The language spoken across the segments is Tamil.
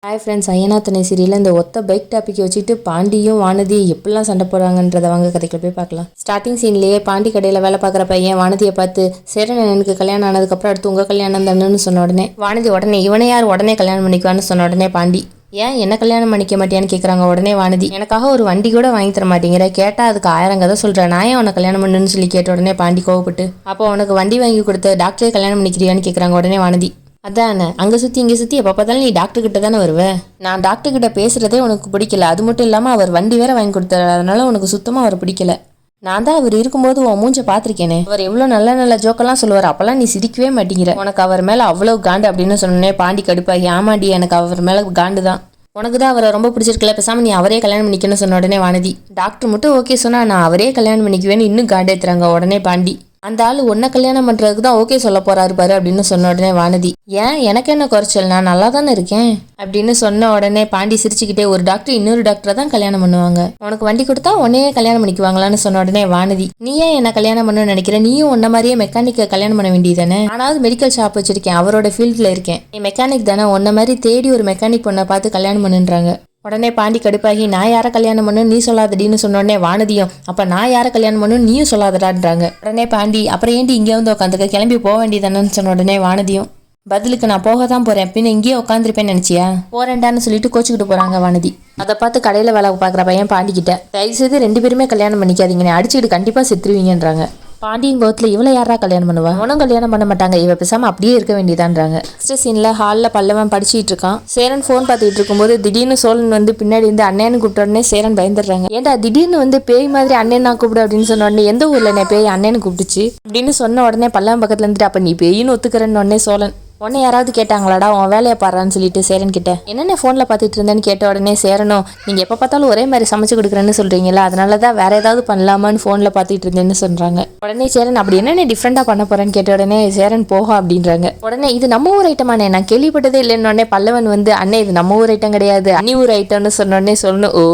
ஹாய் ஃப்ரெண்ட்ஸ், ஐயனாத்தனை சீரியலில் இந்த ஒத்த பைக் டாபிக் வச்சுட்டு பாண்டியும் வானதியும் எப்படிலாம் சண்டை போடுறாங்கன்றதை வாங்க கதைக்குள்ள போய் பார்க்கலாம். ஸ்டார்டிங் சீன்லேயே பாண்டி கடையில் வேலை பார்க்குற பையன் வானதியை பார்த்து சேரன் எனக்கு கல்யாணம் ஆனதுக்கப்புறம் அடுத்து உங்கள் கல்யாணம் தானேன்னு சொன்ன உடனே வானதி உடனே இவனை யார் உடனே கல்யாணம் பண்ணிக்குவான்னு சொன்ன உடனே பாண்டி ஏன் என்ன கல்யாணம் பண்ணிக்க மாட்டியான்னு கேட்குறாங்க. உடனே வானதி எனக்காக ஒரு வண்டி கூட வாங்கி தர மாட்டேங்கிற, கேட்டால் அதுக்கு 1000 கதை சொல்கிறேன், நான் ஏன் உன்னை கல்யாணம் பண்ணுன்னு சொல்லி கேட்ட உடனே பாண்டி கோவப்பட்டு அப்போ உனக்கு வண்டி வாங்கி கொடுத்த டாக்டரே கல்யாணம் பண்ணிக்கிறியான்னு கேட்குறாங்க. உடனே வானதி அதானே அங்கே சுற்றி இங்கே சுற்றி எப்போ பார்த்தாலும் நீ டாக்டர் கிட்ட தானே வருவேன், நான் டாக்டர் கிட்ட பேசுகிறதே உனக்கு பிடிக்கல, அது மட்டும் இல்லாமல் அவர் வண்டி வேற வாங்கி கொடுத்தாரு, அதனால உனக்கு சுத்தமாக அவர் பிடிக்கல. நான் தான் அவர் இருக்கும்போது உன் மூஞ்ச பார்த்துருக்கேனே, அவர் எவ்வளோ நல்ல நல்ல ஜோக்கெல்லாம் சொல்லுவார், அப்போல்லாம் நீ சிரிக்கவே மாட்டேங்கிற, உனக்கு அவர் மேலே அவ்வளோ காண்டு அப்படின்னு சொன்னே பாண்டி கடுப்பாகி ஆமாடி எனக்கு அவர் மேலே காண்டு தான், உனக்கு தான் அவரை ரொம்ப பிடிச்சிருக்கல, பேசாமல் நீ அவரே கல்யாணம் பண்ணிக்கணும்னு சொன்ன உடனே வானதி டாக்டர் மட்டும் ஓகே சொன்னால் நான் அவரே கல்யாணம் பண்ணிக்குவேன்னு இன்னும் காண்டேத்துறாங்க. உடனே பாண்டி அந்த ஆள் ஒன்றை கல்யாணம் பண்ணுறதுக்கு தான் ஓகே சொல்ல போறாரு பாரு அப்படின்னு சொன்ன உடனே வானதி ஏன் எனக்கு என்ன குறைச்சல், நான் நல்லா தானே இருக்கேன் அப்படின்னு சொன்ன உடனே பாண்டி சிரிச்சுக்கிட்டே ஒரு டாக்டர் இன்னொரு டாக்டரை தான் கல்யாணம் பண்ணுவாங்க, உனக்கு வண்டி கொடுத்தா உன்னையே கல்யாணம் பண்ணிக்குவாங்களான்னு சொன்ன உடனே வானதி நீ ஏன் என்ன கல்யாணம் பண்ணணும்னு நினைக்கிற, நீயும் உன்ன மாதிரியே மெக்கானிக்கை கல்யாணம் பண்ண வேண்டியதானே, ஆனாவது மெடிக்கல் ஷாப் வச்சிருக்கேன், அவரோட ஃபீல்டில் இருக்கேன், நீ மெக்கானிக் தானே, உன்ன மாதிரி தேடி ஒரு மெக்கானிக் பொண்ணை பார்த்து கல்யாணம் பண்ணுன்றாங்க. உடனே பாண்டி கடுப்பாகி நான் யாரை கல்யாணம் பண்ணு நீ சொல்லாதடின்னு சொன்னோடனே வானதியும் அப்போ நான் யாரை கல்யாணம் பண்ணு நீயும் சொல்லாதடான்றாங்க. உடனே பாண்டி அப்புறம் ஏண்டி இங்கே வந்து உட்காந்துக்க, கிளம்பி போக வேண்டியதானு சொன்ன உடனே வானதியும் பதிலுக்கு நான் போக தான் போகிறேன், பின்ன இங்கேயே உட்காந்துருப்பேன்னு நினச்சியா, போறேன்டான்னு சொல்லிட்டு கோச்சிக்கிட்டு போகிறாங்க வானதி. அதை பார்த்து கடையில் வேலை பார்க்குற பையன் பாண்டிக்கிட்ட தயவுசெய்து 2 பேருமே கல்யாணம் பண்ணிக்காதீங்கன்னு அடிச்சுக்கிட்டு கண்டிப்பாக செத்துருவீங்கன்றாங்க. பாண்டியன் கோத்தில் இவ்வளோ யாரா கல்யாணம் பண்ணுவா, அவனும் கல்யாணம் பண்ண மாட்டாங்க, இவ பேசாமல் அப்படியே இருக்க வேண்டியதான்றாங்க. நெக்ஸ்ட் சீனில் ஹாலில் பல்லவன் படிச்சுட்டு இருக்கான். சேரன் ஃபோன் பார்த்துட்டு இருக்கும்போது திடீர்னு சோழன் வந்து பின்னாடி இருந்து அண்ணன்னு கூப்பிட்ட உடனே சேரன் பயந்துடுறாங்க. ஏன்டா திடீர்னு வந்து பேய் மாதிரி அண்ணன் நான் கூப்பிடு அப்படின்னு சொன்ன உடனே எந்த ஊரில் என்ன பேய் அண்ணன்னு கூப்பிட்டுச்சு அப்படின்னு சொன்ன உடனே பல்லவன் பக்கத்தில் இருந்துட்டு அப்போ நீ பேயின்னு ஒத்துக்கிறேன்னு உடனே சோழன் உடனே யாராவது கேட்டாங்களாடா உன் வேலையை பாடுறான்னு சொல்லிட்டு சேரன் கிட்ட என்னென்ன ஃபோனில் பார்த்துட்டு இருந்தேன்னு கேட்ட உடனே சேரனும் நீங்கள் எப்போ பார்த்தாலும் ஒரே மாதிரி சமைச்சு கொடுக்குறேன்னு சொல்கிறீங்களா, அதனால தான் வேற ஏதாவது பண்ணலாமான்னு ஃபோனில் பார்த்துட்டு இருந்தேன்னு சொல்கிறாங்க. உடனே சேரன் அப்படி என்னென்ன டிஃப்ரெண்ட்டாக பண்ண போகிறேன்னு கேட்ட உடனே சேரன் போக அப்படின்றாங்க. உடனே இது நம்ம ஊர் ஐட்டமானே, நான் கேள்விப்பட்டதே இல்லைன்னு உடனே பல்லவன் வந்து அண்ணே இது நம்ம ஊர் ஐட்டம் கிடையாது அன்னி ஊர் ஐட்டம்னு சொன்ன உடனே சொல்லணும் ஓ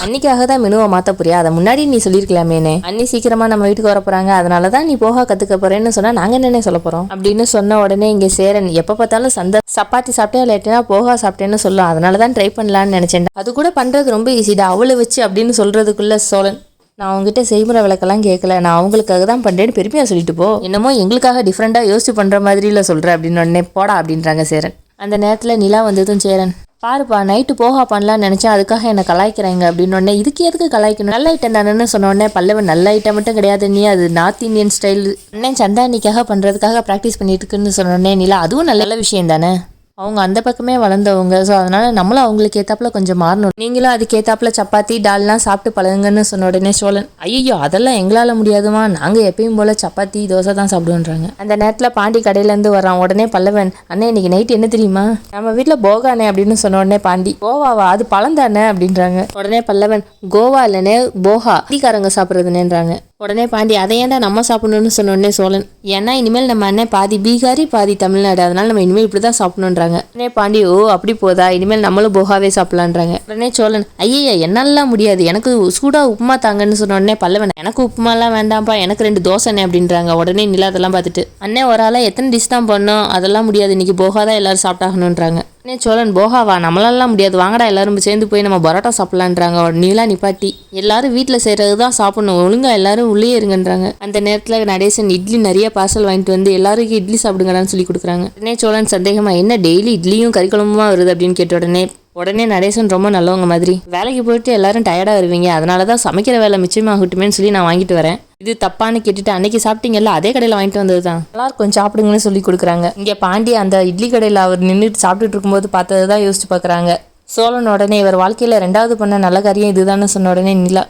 அன்னைக்காக தான் மெனுவை மாற்ற போறியா, அதை முன்னாடி நீ சொல்லியிருக்கலாமேனே, அன்னி சீக்கிரமாக நம்ம வீட்டுக்கு வர போகிறாங்க அதனால தான் நீ போக கற்றுக்க போகிறேன்னு சொன்னால் நாங்கள் என்னென்ன சொல்ல போகிறோம் அப்படின்னு சொன்ன உடனே இங்கே சேரன் எப்போ பார்த்தாலும் சப்பாத்தி சாப்பிட்டே லேட்டுனா போகா சாப்பிட்டேன்னு சொல்லும், அதனால தான் ட்ரை பண்ணலான்னு நினைச்சேன், அது கூட பண்றது ரொம்ப ஈஸிடா அவளை வச்சு அப்படின்னு சொல்றதுக்குள்ள சோழன் நான் அவங்ககிட்ட செய்முறை விளக்கெல்லாம் கேட்கல, நான் அவங்களுக்காக தான் பண்றேன்னு பெருமையா சொல்லிட்டு போ, என்னமோ எங்களுக்காக டிஃப்ரெண்டா யோசிச்சு பண்ற மாதிரில சொல்ற அப்படின்னு உடனே போடா அப்படின்றாங்க சேரன். அந்த நேரத்துல நிலா வந்ததும் சேரன் பாருப்பா நைட்டு போகா பண்ணலான்னு நினச்சா அதுக்காக என்ன கலாய்க்கிறாங்க அப்படின்னு உடனே இதுக்கு எதுக்கு கலாய்க்கணும், நல்ல ஐட்டம் தானேன்னு சொன்ன உடனே பல்லவன் நல்ல ஐட்டம் மட்டும் கிடையாது நீ அது நார்த் இந்தியன் ஸ்டைல் அண்ணன் சந்தானிக்காக பண்ணுறதுக்காக ப்ராக்டிஸ் பண்ணிட்டு இருக்குன்னு சொன்ன உடனே நிலா அதுவும் நல்ல விஷயம் தானே, அவங்க அந்த பக்கமே வளர்ந்தவங்க, ஸோ அதனால நம்மளும் அவங்களுக்கு ஏத்தாப்புல கொஞ்சம் மாறணும், நீங்களும் அதுக்கு ஏத்தாப்புல சப்பாத்தி டால்லாம் சாப்பிட்டு பழகுங்கன்னு சொன்ன உடனே சோழன் ஐயோ அதெல்லாம் எங்களால் முடியாதுமா, நாங்கள் எப்பயும் போல சப்பாத்தி தோசை தான் சாப்பிடுவோன்றாங்க. அந்த நேரத்தில் பாண்டி கடையிலேருந்து வரான். உடனே பல்லவன் அண்ணே இன்னைக்கு நைட் என்ன தெரியுமா, நம்ம வீட்டில் போகானே அப்படின்னு சொன்ன உடனே பாண்டி கோவாவா அது பழம் தானே அப்படின்றாங்க. உடனே பல்லவன் கோவா இல்லைனே போகா ஹிந்திக்காரங்க சாப்பிட்றதுனேன்றாங்க. உடனே பாண்டி அதை ஏன்டா நம்ம சாப்பிடணும்னு சொன்ன உடனே சோழன் ஏன்னா இனிமேல் நம்ம அண்ணன் பாதி பீகாரி பாதி தமிழ்நாடு, அதனால நம்ம இனிமேல் இப்படி தான் சாப்பிடணுன்றாங்க. உடனே பாண்டி ஓ அப்படி போதா இனிமேல் நம்மளும் போகாவே சாப்பிடலான்றாங்க. உடனே சோழன் ஐயா என்னாலாம் முடியாது எனக்கு சூடா உப்புமா தாங்கன்னு சொன்ன உடனே பல்லவன் எனக்கு உப்புமாலாம் வேண்டாம்ப்பா எனக்கு 2 தோசைண்ணே அப்படின்றாங்க. உடனே நிலா அதெல்லாம் பார்த்துட்டு அண்ணே ஒரு ஆளாக எத்தனை டிஷ் தான் பண்ணோம் அதெல்லாம் முடியாது இன்னைக்கு போகாதான் எல்லாரும் சாப்பிட்டாகணுன்றாங்க. சோழன் போகாவா நம்மளாலாம் முடியாது வாங்கடா எல்லாரும் சேர்ந்து போய் நம்ம பரோட்டா சாப்பிடலான்றாங்க. நீலா நிப்பாட்டி எல்லாரும் வீட்டில் செய்கிறது தான் சாப்பிடணும் ஒழுங்கா எல்லாரும் உள்ளே இருங்கன்றாங்க. அந்த நேரத்தில் நடேசன் இட்லி நிறைய பார்சல் வாங்கிட்டு வந்து எல்லாருக்கும் இட்லி சாப்பிடுங்கடான்னு சொல்லி கொடுக்குறாங்க. உடனே சோழன் சந்தேகமா என்ன டெய்லி இட்லியும் கறிக்குழம்புமா வருது அப்படின்னு கேட்ட உடனே நடேசன் ரொம்ப நல்லவங்க மாதிரி வேலைக்கு போயிட்டு எல்லாரும் டயர்டாக வருவீங்க அதனால தான் சமைக்கிற வேலை மிச்சமாகட்டுமேன்னு சொல்லி நான் வாங்கிட்டு வரேன், இது தப்பான்னு கேட்டுட்டு அன்னைக்கு சாப்பிட்டீங்கல்ல அதே கடையில் வாங்கிட்டு வந்தது தான் எல்லாரும் கொஞ்சம் சாப்பிடுங்கன்னு சொல்லி கொடுக்குறாங்க. இங்கே பாண்டி அந்த இட்லி கடையில் அவர் நின்றுட்டு சாப்பிட்டுட்டு இருக்கும்போது பார்த்தது தான் யோசிச்சு பார்க்குறாங்க. சோழன் உடனே இவர் வாழ்க்கையில் 2வது பண்ண நல்ல காரியம் இதுதான்னு சொன்ன உடனே நிலா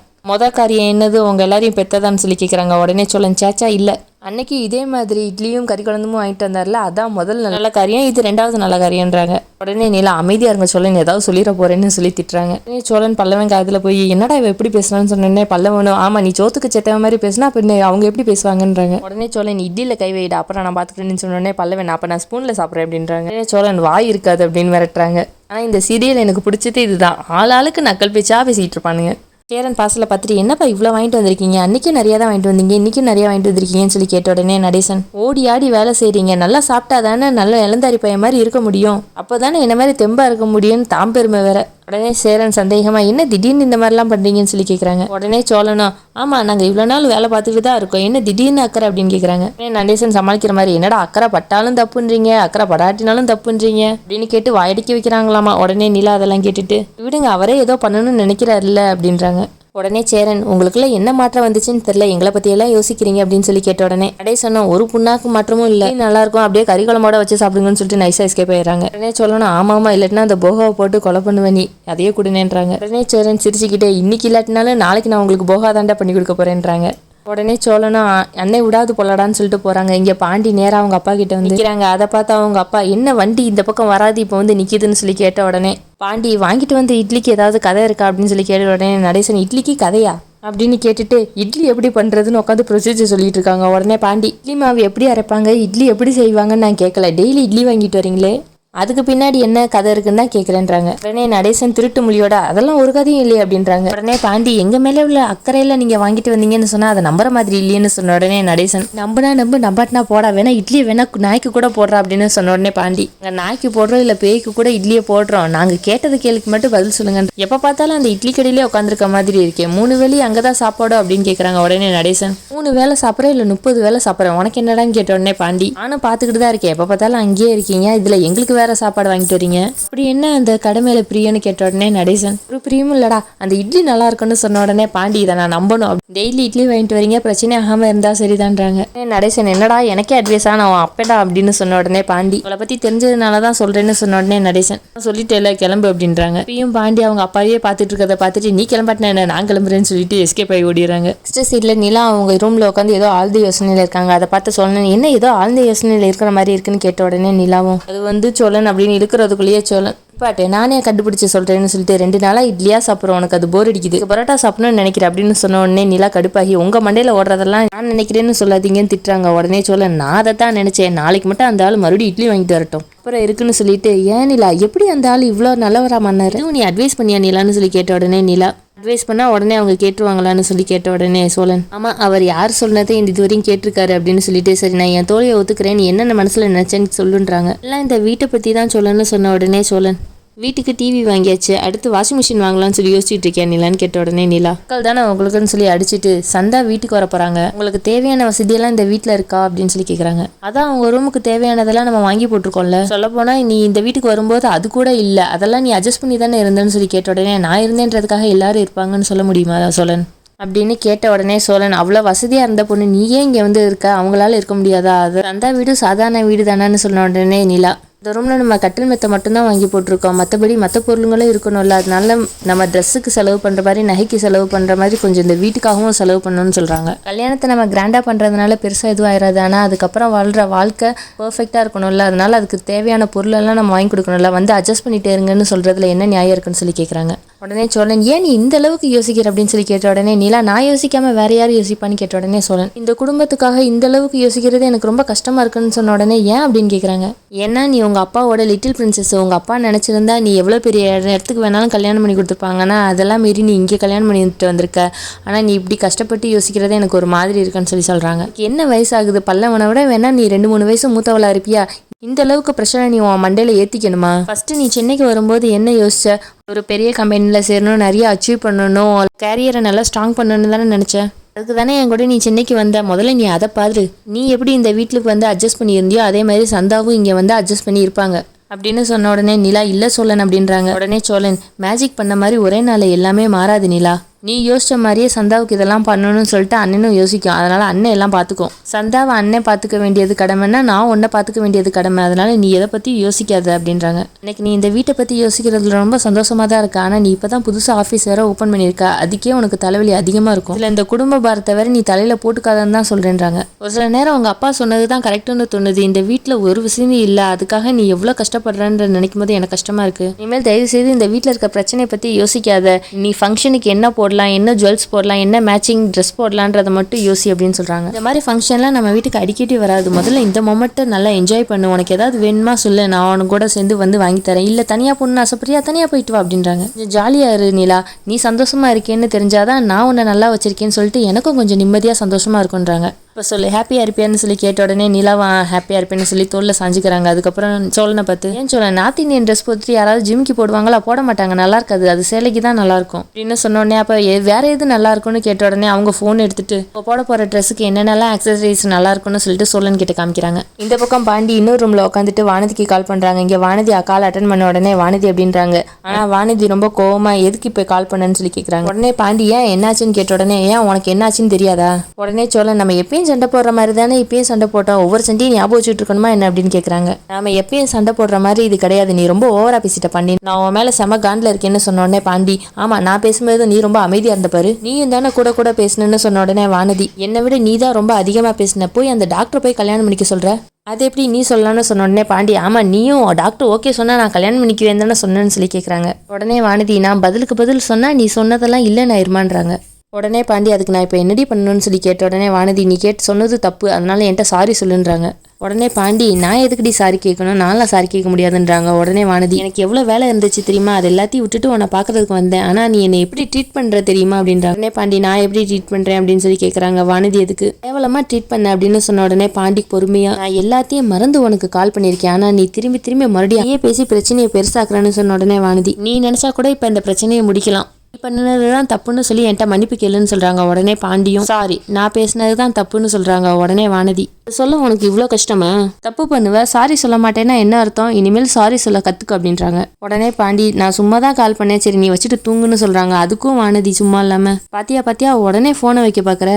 காரியம் என்னது உங்கள் எல்லாரையும் பெற்றதான்னு சொல்லி கேட்குறாங்க. உடனே சோழன் சேச்சா இல்லை அன்னைக்கு இதே மாதிரி இட்லியும் கறி குழம்பும் வாங்கிட்டு வந்தார்ல அதான் முதல் நல்ல காரியம், இது 2வது நல்ல காரியம்ன்றாங்க. உடனே நிலா அமைதியாக இருங்க சோழன் ஏதாவது சொல்லிட போறேன்னு சொல்லி திட்டுறாங்க. சோழன் பல்லவன் காதில் போய் என்னடா இவ எப்படி பேசுறான்னு சொன்னே பல்லவனும் ஆமா நீ சோத்துக்கு செத்தவ மாதிரி பேசினா அப்ப அவங்க எப்படி பேசுவாங்கன்றாங்க. உடனே சோழன் இட்லியில் கை வைடா அப்புறம் நான் பார்த்துக்கிறேன்னு சொன்னோடனே பல்லவன் அப்போ நான் ஸ்பூனில் சாப்பிட்றேன் அப்படின்றாங்க. சோழன் வாய் இருக்காது அப்படின்னு மிரட்டுறாங்க. ஆனால் இந்த சீரியல் எனக்கு பிடிச்சது இதுதான், ஆளாளுக்கு நக்கல் பேச்சா பேசிட்டு இருப்பானுங்க. சேரன் பார்சலை பார்த்துட்டு என்னப்பா இவ்வளோ வாங்கிட்டு வந்திருக்கீங்க, அன்றைக்கும் நிறையா தான் வாங்கிட்டு வந்தீங்க, இன்றைக்கும் நிறையா வாங்கிட்டு வந்திருக்கீங்கன்னு சொல்லி கேட்ட உடனே நடேசன், ஓடி ஆடி வேலை செய்கிறீங்க, நல்லா சாப்பிட்டா தானே நல்ல இளந்தாரி பையன் மாதிரி இருக்க முடியும், அப்போ தானே என்ன மாதிரி தெம்பாக இருக்க முடியும்னு தாம் பெருமை வேற. உடனே சேரன் சந்தேகமா என்ன திடீர்னு இந்த மாதிரிலாம் பண்ணுறீங்கன்னு சொல்லி கேட்குறாங்க. உடனே சோழனும் ஆமாம் நாங்கள் இவ்வளோ நாள் வேலை பார்த்துட்டு தான் இருக்கோம், என்ன திடீர்னு அக்கறை அப்படின்னு கேட்குறாங்க. நடேசன் சமாளிக்கிற மாதிரி என்னடா அக்கறை பட்டாலும் தப்புன்றீங்க, அக்கறை படாட்டினாலும் தப்புன்றீங்க அப்படின்னு கேட்டு வாயடிக்க வைக்கிறாங்களாமா. உடனே நிலா அதெல்லாம் கேட்டுட்டு விடுங்க அவரே ஏதோ பண்ணணும்னு நினைக்கிறாருல்ல அப்படின்றாங்க. உடனே சேரன் உங்களுக்குள்ள என்ன மாற்றம் வந்துச்சுன்னு தெரியல, எங்களை பற்றியெல்லாம் யோசிக்கிறீங்க அப்படின்னு சொல்லி கேட்ட உடனே நடேசனும் ஒரு புண்ணாக்கு மாற்றமும் இல்லை, நல்லா இருக்கும் அப்படியே கறிக்குழம்போட வச்சு சாப்பிடுங்கன்னு சொல்லிட்டு நைஸா எஸ்கேப் ஆயிடுறாங்க. உடனே சொல்லணும் ஆமாமா இல்லைன்னா அந்த போகாவை போட்டு கொலை பண்ணுவேன் நீ அதையே கொடுனேன்றாங்க. உடனே சேரன் சிரிச்சுக்கிட்டே இன்னைக்கு இல்லாட்டினாலும் நாளைக்கு நான் உங்களுக்கு போகா தாண்டா பண்ணி கொடுக்க போறேன்றாங்க. உடனே சோழனும் அன்னை விடாது போலடான்னு சொல்லிட்டு போறாங்க. இங்க பாண்டி நேராக அவங்க அப்பா கிட்ட வந்து நிற்கிறாங்க. அதை பார்த்தா அவங்க அப்பா என்ன வண்டி இந்த பக்கம் வராது இப்போ வந்து நிற்கிதுன்னு சொல்லி கேட்ட உடனே பாண்டி வாங்கிட்டு வந்து இட்லிக்கு ஏதாவது கதை இருக்கா அப்படின்னு சொல்லி கேட்ட உடனே நடேசன் இட்லிக்கு கதையா அப்படின்னு கேட்டுட்டு இட்லி எப்படி பண்ணுறதுன்னு உட்காந்து ப்ரொசீஜர் சொல்லிட்டு இருக்காங்க. உடனே பாண்டி இட்லி மாவு எப்படி அரைப்பாங்க, இட்லி எப்படி செய்வாங்கன்னு நான் கேட்கல, டெய்லி இட்லி வாங்கிட்டு வரீங்களே அதுக்கு பின்னாடி என்ன கதை இருக்குன்னு தான் கேட்குறேன்றாங்க. உடனே நடேசன் திருட்டு மொழியோட அதெல்லாம் ஒரு கதையும் இல்லையே அப்படின்றாங்க. உடனே பாண்டி எங்க மேலே உள்ள அக்கறையில நீங்க வாங்கிட்டு வந்தீங்கன்னு சொன்னா அதை நம்புற மாதிரி இல்லையேன்னு சொன்ன உடனே நடேசன் நம்புனா நம்பாட்டினா போடா வேணா இட்லியை வேணா நாய்க்கு கூட போடுறா அப்படின்னு சொன்ன உடனே பாண்டி நாய்க்கு போடுறோம் இல்ல பேய்க்கு கூட இட்லியை போடுறோம், நாங்க கேட்டது கேள்விக்கு மட்டும் பதில் சொல்லுங்க, எப்ப பார்த்தாலும் அந்த இட்லி கடையிலே உட்காந்துருக்க மாதிரி இருக்கேன், 3 வேளை அங்கதான் சாப்பாடு அப்படின்னு கேட்கறாங்க. உடனே நடேசன் 3 வேளை சாப்பிட்றேன் இல்ல 30 வேளை சாப்பிட்றேன் உனக்கு என்னடான்னு கேட்ட உடனே பாண்டி நானும் பார்த்துக்கிட்டு தான் இருக்கேன், எப்ப பார்த்தாலும் அங்கேயே இருக்கீங்க, இதுல எங்களுக்கு வேற சாப்பாடு வாங்கிட்டு வரீங்க, அப்படி என்ன அந்த கடை மேல பிரியன்னு கேட்ட உடனே நடேசன் ஒரு பிரியமும் இல்லடா அந்த இட்லி நல்லா இருக்குன்னு சொன்ன உடனே பாண்டி இதை நான் நம்பணும், டெய்லி இட்லி வாங்கிட்டு வரீங்க பிரச்சனை ஆகாம இருந்தா சரிதான்றாங்க. நடேசன் என்னடா எனக்கே அட்வைஸா நான் அப்படா அப்படின்னு சொன்ன உடனே பாண்டி அவளை பத்தி தெரிஞ்சதுனாலதான் சொல்றேன்னு சொன்ன உடனே நடேசன் சொல்லிட்டு கிளம்பு அப்படின்றாங்க. இப்பயும் பாண்டி அவங்க அப்பாவே பார்த்துட்டு இருக்கிறத பார்த்துட்டு நீ கிளம்பாட்டினா என்ன நான் கிளம்புறேன்னு சொல்லிட்டு எஸ்கேப் ஆகி ஓடிடுறாங்க. நெக்ஸ்ட் சைட்ல நிலா அவங்க ரூம்ல உட்காந்து ஏதோ ஆழ்ந்த யோசனையில இருக்காங்க. அதை பார்த்து சொல்லணும் என்ன ஏதோ ஆழ்ந்த யோசனையில இருக்கிற மாதிரி இருக்குன்னு கேட்ட உடனே நிலாவும் அது வந்து சோழன் அப்படின்னு இருக்கிறதுக்குள்ளேயே சோழன் பாட்டு நானே கண்டுபிடிச்சு சொல்றேன்னு சொல்லிட்டு 2 நாளா இட்லியா சாப்பிட்றோம் உனக்கு அது போர் அடிக்குது பரோட்டா சாப்பிடணும்னு நினைக்கிறேன் அப்படின்னு சொன்ன உடனே நிலா கடுப்பாகி உங்க மண்டையில ஓடுறதெல்லாம் நான் நினைக்கிறேன்னு சொல்லாதீங்கன்னு திட்டுறாங்க. உடனே சொல்ல நான் அதை தான் நினைச்சேன், நாளைக்கு மட்டும் அந்த ஆள் மறுபடியும் இட்லி வாங்கிட்டு வரட்டும் அப்புறம் இருக்குன்னு சொல்லிட்டு ஏன் நிலா எப்படி அந்த ஆள் இவ்வளோ நல்லவரா மன்னாரு நீ அட்வைஸ் பண்ணியா நிலான்னு சொல்லி கேட்ட உடனே நிலா அட்வைஸ் பண்ணா உடனே அவங்க கேட்டுருவாங்களான்னு சொல்லி கேட்ட உடனே சோழன் ஆமா அவர் யார் சொன்னதே இந்த இதுவரையும் கேட்டிருக்காரு அப்படின்னு சொல்லிட்டு சரி நான் என் தோழியை ஒத்துக்கிறேன் நீ என்னென்ன மனசுல நினைச்சேன்னு சொல்லுன்றாங்க. எல்லாம் இந்த வீட்டை பத்தி தான் சொல்லணும்னு சொன்ன உடனே சோழன் வீட்டுக்கு டிவி வாங்கியாச்சு அடுத்து வாஷிங் மிஷின் வாங்கலாம்னு சொல்லி யோசிச்சுட்டு இருக்கேன் நிலான்னு கேட்ட உடனே நிலா மக்கள் தானே உங்களுக்குன்னு சொல்லி அடிச்சுட்டு சந்தா வீட்டுக்கு வர போறாங்க, உங்களுக்கு தேவையான வசதியெல்லாம் இந்த வீட்டில் இருக்கா அப்படின்னு சொல்லி கேட்குறாங்க. அதான் அவங்க ரூமுக்கு தேவையானதெல்லாம் நம்ம வாங்கி போட்டிருக்கோம்ல, சொல்ல போனா நீ இந்த வீட்டுக்கு வரும்போது அது கூட இல்லை அதெல்லாம் நீ அட்ஜஸ்ட் பண்ணி தானே இருந்தேன்னு சொல்லி கேட்ட உடனே நான் இருந்தேன்றதுக்காக எல்லாரும் இருப்பாங்கன்னு சொல்ல முடியுமா சோழன் அப்படின்னு கேட்ட உடனே சோழன் அவ்வளோ வசதியாக இருந்த பொண்ணு நீ ஏன் இங்கே வந்து இருக்க அவங்களால இருக்க முடியாதா, அது அந்த வீடு சாதாரண வீடு தானேன்னு சொன்ன உடனே நிலா இந்த ரூமில் நம்ம கட்டில் மெத்தை மட்டும்தான் வாங்கி போட்டிருக்கோம், மற்றபடி மற்ற பொருளுங்களும் இருக்கணும்ல, அதனால நம்ம ட்ரெஸ்ஸுக்கு செலவு பண்ணுற மாதிரி நகைக்கு செலவு பண்ணுற மாதிரி கொஞ்சம் இந்த வீட்டுக்காகவும் செலவு பண்ணணும்னு சொல்கிறாங்க. கல்யாணத்தை நம்ம கிராண்டாக பண்ணுறதுனால பெருசாக எதுவும் ஆயிடாது, ஆனால் அதுக்கப்புறம் வாழ்கிற வாழ்க்கை பர்ஃபெக்டாக இருக்கணும்ல, அதனால அதுக்கு தேவையான பொருளெல்லாம் நம்ம வாங்கி கொடுக்கணும்ல, வந்து அட்ஜஸ்ட் பண்ணிட்டே இருங்கன்னு சொல்கிறதுல என்ன நியாயம் இருக்குன்னு சொல்லி கேட்குறாங்க. உடனே சோழன் ஏன் நீ இந்த அளவுக்கு யோசிக்கிற அப்படின்னு சொல்லி கேட்ட உடனே நிலா நான் யோசிக்காம வேற யாரும் யோசிப்பான்னு கேட்ட உடனே சோழன் இந்த குடும்பத்துக்காக இந்த அளவுக்கு யோசிக்கிறது எனக்கு ரொம்ப கஷ்டமா இருக்குன்னு சொன்ன உடனே ஏன் அப்படின்னு கேட்குறாங்க. ஏன்னா நீ உங்க அப்பாவோட லிட்டில் பிரின்சஸ், உங்க அப்பா நினைச்சிருந்தா நீ எவ்வளோ பெரிய இடத்துக்கு வேணாலும் கல்யாணம் பண்ணி கொடுத்துருப்பாங்கன்னா அதெல்லாம் மீறி நீ இங்கே கல்யாணம் பண்ணிட்டு வந்திருக்க, ஆனால் நீ இப்படி கஷ்டப்பட்டு யோசிக்கிறதே எனக்கு ஒரு மாதிரி இருக்குன்னு சொல்லி சொல்றாங்க. என்ன வயசாகுது பல்லவனை விட வேணா நீ 2-3 வயசு மூத்தவளா இருப்பியா, இந்த அளவுக்கு பிரச்சனை நீ உன் மண்டையில ஏத்திக்கணுமா, ஃபர்ஸ்ட் நீ சென்னைக்கு வரும்போது என்ன யோசிச்ச, ஒரு பெரிய கம்பெனியில் சேரணும், நிறைய அச்சீவ் பண்ணணும், கேரியரை நல்லா ஸ்ட்ராங் பண்ணணும்னு தானே நினச்சேன், அதுக்கு தானே என் கூட நீ சென்னைக்கு வந்த, முதல்ல நீ அதை பாரு, நீ எப்படி இந்த வீட்டுக்கு வந்து அட்ஜஸ்ட் பண்ணியிருந்தியோ அதே மாதிரி சந்தாவும் இங்கே வந்து அட்ஜஸ்ட் பண்ணி இருப்பாங்க அப்படின்னு சொன்ன உடனே நிலா இல்லை சோழன் அப்படின்றாங்க. உடனே சோழன் மேஜிக் பண்ண மாதிரி ஒரே நாள் எல்லாமே மாறாது நிலா, நீ யோசிச்ச மாதிரியே சந்தாவுக்கு இதெல்லாம் பண்ணணும்னு சொல்லிட்டு அண்ணனும் யோசிக்கும், அதனால அண்ணன் எல்லாம் பார்த்துக்கும், சந்தாவை அண்ணன் பார்த்துக்க வேண்டியது கடமைன்னா நான் உன்னை பார்த்துக்க வேண்டியது கடமை, அதனால நீ எதை பற்றி யோசிக்காத அப்படின்றாங்க. எனக்கு நீ இந்த வீட்டை பற்றி யோசிக்கிறதுல ரொம்ப சந்தோஷமா தான் இருக்க, ஆனால் நீ இப்போ தான் புதுசாக ஆஃபீஸ் வேற ஓப்பன் பண்ணியிருக்க, அதுக்கே உனக்கு தலைவலி அதிகமாக இருக்கும், இல்லை இந்த குடும்ப பாரத்தை வேற நீ தலையில் போட்டுக்காதன்னு தான் சொல்கிறேன்றாங்க. ஒரு சில நேரம் அவங்க அப்பா சொன்னது தான் கரெக்டுன்னு தோணுது, இந்த வீட்டில் ஒரு விஷயம் இல்லை, அதுக்காக நீ எவ்வளோ கஷ்டப்படுறன்ற நினைக்கும் போது எனக்கு கஷ்டமா இருக்கு, இனிமேல் தயவு செய்து இந்த வீட்டில் இருக்க பிரச்சனையை பற்றி யோசிக்காத, நீ ஃபங்க்ஷனுக்கு என்ன போட போடலாம், என்ன ஜுவல்ஸ் போடலாம், என்ன மேட்சிங் ட்ரெஸ் போடலான்றதை மட்டும் யோசி அப்படின்னு சொல்கிறாங்க. இந்த மாதிரி ஃபங்க்ஷன்லாம் நம்ம வீட்டுக்கு அடிக்கடி வராது. முதல்ல இந்த மொமெண்ட்டை நல்லா என்ஜாய் பண்ணு. உனக்கு ஏதாவது வேணுமா சொல்லு, நான் உனக்கு கூட சேர்ந்து வந்து வாங்கி தரேன். இல்லை தனியாக பொண்ணு ஆசைப்படியா, தனியாக போயிட்டு வா அப்படின்றாங்க. கொஞ்சம் ஜாலியாக இரு நிலா, நீ சந்தோஷமாக இருக்கேன்னு தெரிஞ்சாதான் நான் உன்னை நல்லா வச்சிருக்கேன்னு சொல்லிட்டு எனக்கும் கொஞ்சம் நிம்மதியாக சந்தோஷமாக இருக்குன்றாங்க. இப்போ சொல்லு ஹாப்பியாக இருப்பியான்னு சொல்லி கேட்ட உடனே நிலாவா ஹாப்பியாக இருப்பேன்னு சொல்லி தோளில் சாஞ்சிக்கிறாங்க. அதுக்கப்புறம் சோழனை பார்த்து, ஏன் சோழன் நார்த் இந்தியன் ட்ரெஸ் போட்டு யாராவது ஜிம்க்கு போடுவாங்களா? போட மாட்டாங்க, நல்லா இருக்காது, அது சேலைக்கு தான் நல்லாயிருக்கும் அப்படின்னு சொன்ன உடனே அப்போ வேற எது நல்லா இருக்கும்னு கேட்ட உடனே அவங்க ஃபோன் எடுத்துட்டு இப்போ போட போகிற ட்ரெஸ்ஸுக்கு என்னென்னலாம் அக்சசரிஸ் நல்லா இருக்கும்னு சொல்லிட்டு சோழன் கிட்ட காமிக்கிறாங்க. இந்த பக்கம் பாண்டி இன்னொரு ரூமில் உட்காந்துட்டு வானதிக்கு கால் பண்ணுறாங்க. இங்கே வானதி கால் அட்டன் பண்ண உடனே வானதி அப்படின்றாங்க. ஆனால் வானதி ரொம்ப கோவமா எதுக்கு இப்போ கால் பண்ணேன்னு சொல்லி கேட்குறாங்க. உடனே பாண்டி ஏன் என்னாச்சுன்னு கேட்ட உடனே ஏன் உனக்கு என்னாச்சுன்னு தெரியாதா? உடனே சோழன் நம்ம எப்பயும் சண்டை போடுற மாதிரி தானே இப்பயும் சண்டை போட்டோம், ஒவ்வொரு சண்டையும் ஞாபகம் வச்சுட்டு இருக்கணுமா என்ன அப்படின்னு கேட்குறாங்க. நாம எப்பயும் சண்டை போடுற மாதிரி இது கிடையாது, நீ ரொம்ப ஓவரா பேசிட்ட பாண்டி, நான் உன் மேல செம காண்டில் இருக்கேன்னு சொன்ன உடனே பாண்டி ஆமா நான் பேசும்போது நீ ரொம்ப அமைதியா இருந்த பாரு, நீயும் தானே கூட கூட பேசணும்னு சொன்ன உடனே வானதி என்னை விட நீ தான் ரொம்ப அதிகமா பேசின, போய் அந்த டாக்டர் போய் கல்யாணம் பண்ணிக்க சொல்ற, அது எப்படி நீ சொல்லலாம்னு சொன்ன உடனே பாண்டி ஆமா நீயும் டாக்டர் ஓகே சொன்னா நான் கல்யாணம் பண்ணிக்குவேன் தானே சொன்னேன்னு சொல்லி கேட்குறாங்க. உடனே வானதி நான் பதிலுக்கு பதில் சொன்னா நீ சொன்னதெல்லாம் இல்லைன்னு ஆயிருமான்றாங்க. உடனே பாண்டி அதுக்கு நான் இப்போ என்னடி பண்ணணும்னு சொல்லி கேட்ட உடனே வானதி நீ சொன்னது தப்பு, அதனால என்கிட்ட சாரி சொல்லுன்றாங்க. உடனே பாண்டி நான் எதுக்குடி சாரி கேட்கணும், நான்லாம் சாரி கேட்க முடியாதுன்றாங்க. உடனே வானதி எனக்கு எவ்வளோ வேலை இருந்துச்சு தெரியுமா, அது எல்லாத்தையும் விட்டுட்டு உன்னை பார்க்கறதுக்கு வந்தேன், ஆனால் நீ என்னை எப்படி ட்ரீட் பண்ணுற தெரியுமா அப்படின்றாங்க. உடனே பாண்டி நான் எப்படி ட்ரீட் பண்ணுறேன் அப்படின்னு சொல்லி கேட்குறாங்க. வானதி எதுக்கு கேவலமாக ட்ரீட் பண்ண அப்படின்னு சொன்ன உடனே பாண்டி பொறுமையா நான் எல்லாத்தையும் மறந்து உனக்கு கால் பண்ணியிருக்கேன், ஆனால் நீ திரும்பி திரும்பி மறுபடியும் பேசி பிரச்சனையை பெருசாக்குறேன்னு சொன்ன உடனே வானதி நீ நினச்சா கூட இப்போ இந்த பிரச்சனையை முடிக்கலாம், பண்ணதுதான் தப்புன்னு சொல்லி என்கிட்ட மன்னிப்பு கேளுன்னு சொல்றாங்க. உடனே பாண்டியும் சாரி நான் பேசினதுதான் தப்புன்னு சொல்றாங்க. உடனே வானதி சொல்ல உனக்கு இவ்வளோ கஷ்டமா, தப்பு பண்ணுவ சாரி சொல்ல மாட்டேன்னா என்ன அர்த்தம், இனிமேல் சாரி சொல்ல கத்துக்கு அப்படின்றாங்க. உடனே பாண்டி நான் சும்மா தான் கால் பண்ணேன், சரி நீ வச்சுட்டு தூங்குன்னு சொல்றாங்க. அதுக்கும் வானதி சும்மா இல்லாம பாத்தியா உடனே போனை வைக்க பாக்குற,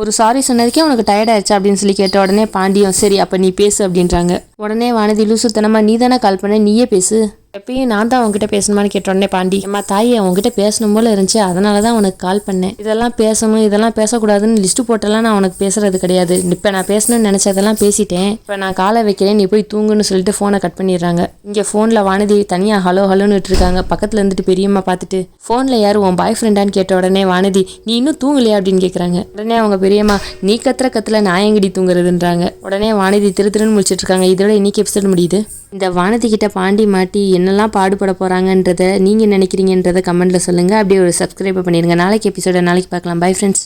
ஒரு சாரி சொன்னதுக்கே உனக்கு டயர்ட் ஆயிடுச்சா அப்படின்னு சொல்லி கேட்ட உடனே பாண்டியும் சரி அப்ப நீ பேசு அப்படின்றாங்க. உடனே வானதி லூசுத்தனமா நீ தானே கால் பண்ண நீயே பேசு, எப்பயும் நான் தான் அவங்ககிட்ட பேசணுமான்னு கேட்ட உடனே பாண்டி அம்மா தாயே அவங்ககிட்ட பேசணும் போல இருந்துச்சு, அதனால தான் உனக்கு கால் பண்ணேன், இதெல்லாம் பேசணும் இதெல்லாம் பேசக்கூடாதுன்னு லிஸ்ட் போட்டெல்லாம் நான் உனக்கு பேசுறது கிடையாது, இப்போ நான் பேசணும்னு நினைச்சதெல்லாம் பேசிட்டேன், இப்போ நான் காலை வைக்கிறேன் நீ போய் தூங்குன்னு சொல்லிட்டு ஃபோனை கட் பண்ணிடுறாங்க. இங்கே ஃபோனில் வானதி தனியாக ஹலோ ஹலோன்னு விட்டுருக்காங்க. பக்கத்தில் இருந்துட்டு பெரியம்மா பார்த்துட்டு ஃபோனில் யார் உன் பாய் ஃப்ரெண்டான்னு கேட்ட உடனே வானதி நீ இன்னும் தூங்கலையா அப்படின்னு கேட்குறாங்க. உடனே அவங்க பெரியம்மா நீ கத்துல நான் எங்கடி தூங்குறதுன்றாங்க. உடனே வானதி திருன்னு முடிச்சிட்டு இருக்காங்க. இதோட இன்னைக்கு எபிசோட் முடியுது. இந்த வானதி கிட்ட பாண்டி மாட்டி என்னெல்லாம் பாடுபட போகிறாங்கன்றதை நீங்கள் நினைக்கிறீங்கன்றதை கமெண்ட்டில் சொல்லுங்கள். அப்படியே ஒரு சப்ஸ்கிரைப் பண்ணிடுங்க. நாளைக்கு எபிசோட நாளைக்கு பார்க்கலாம். Bye friends.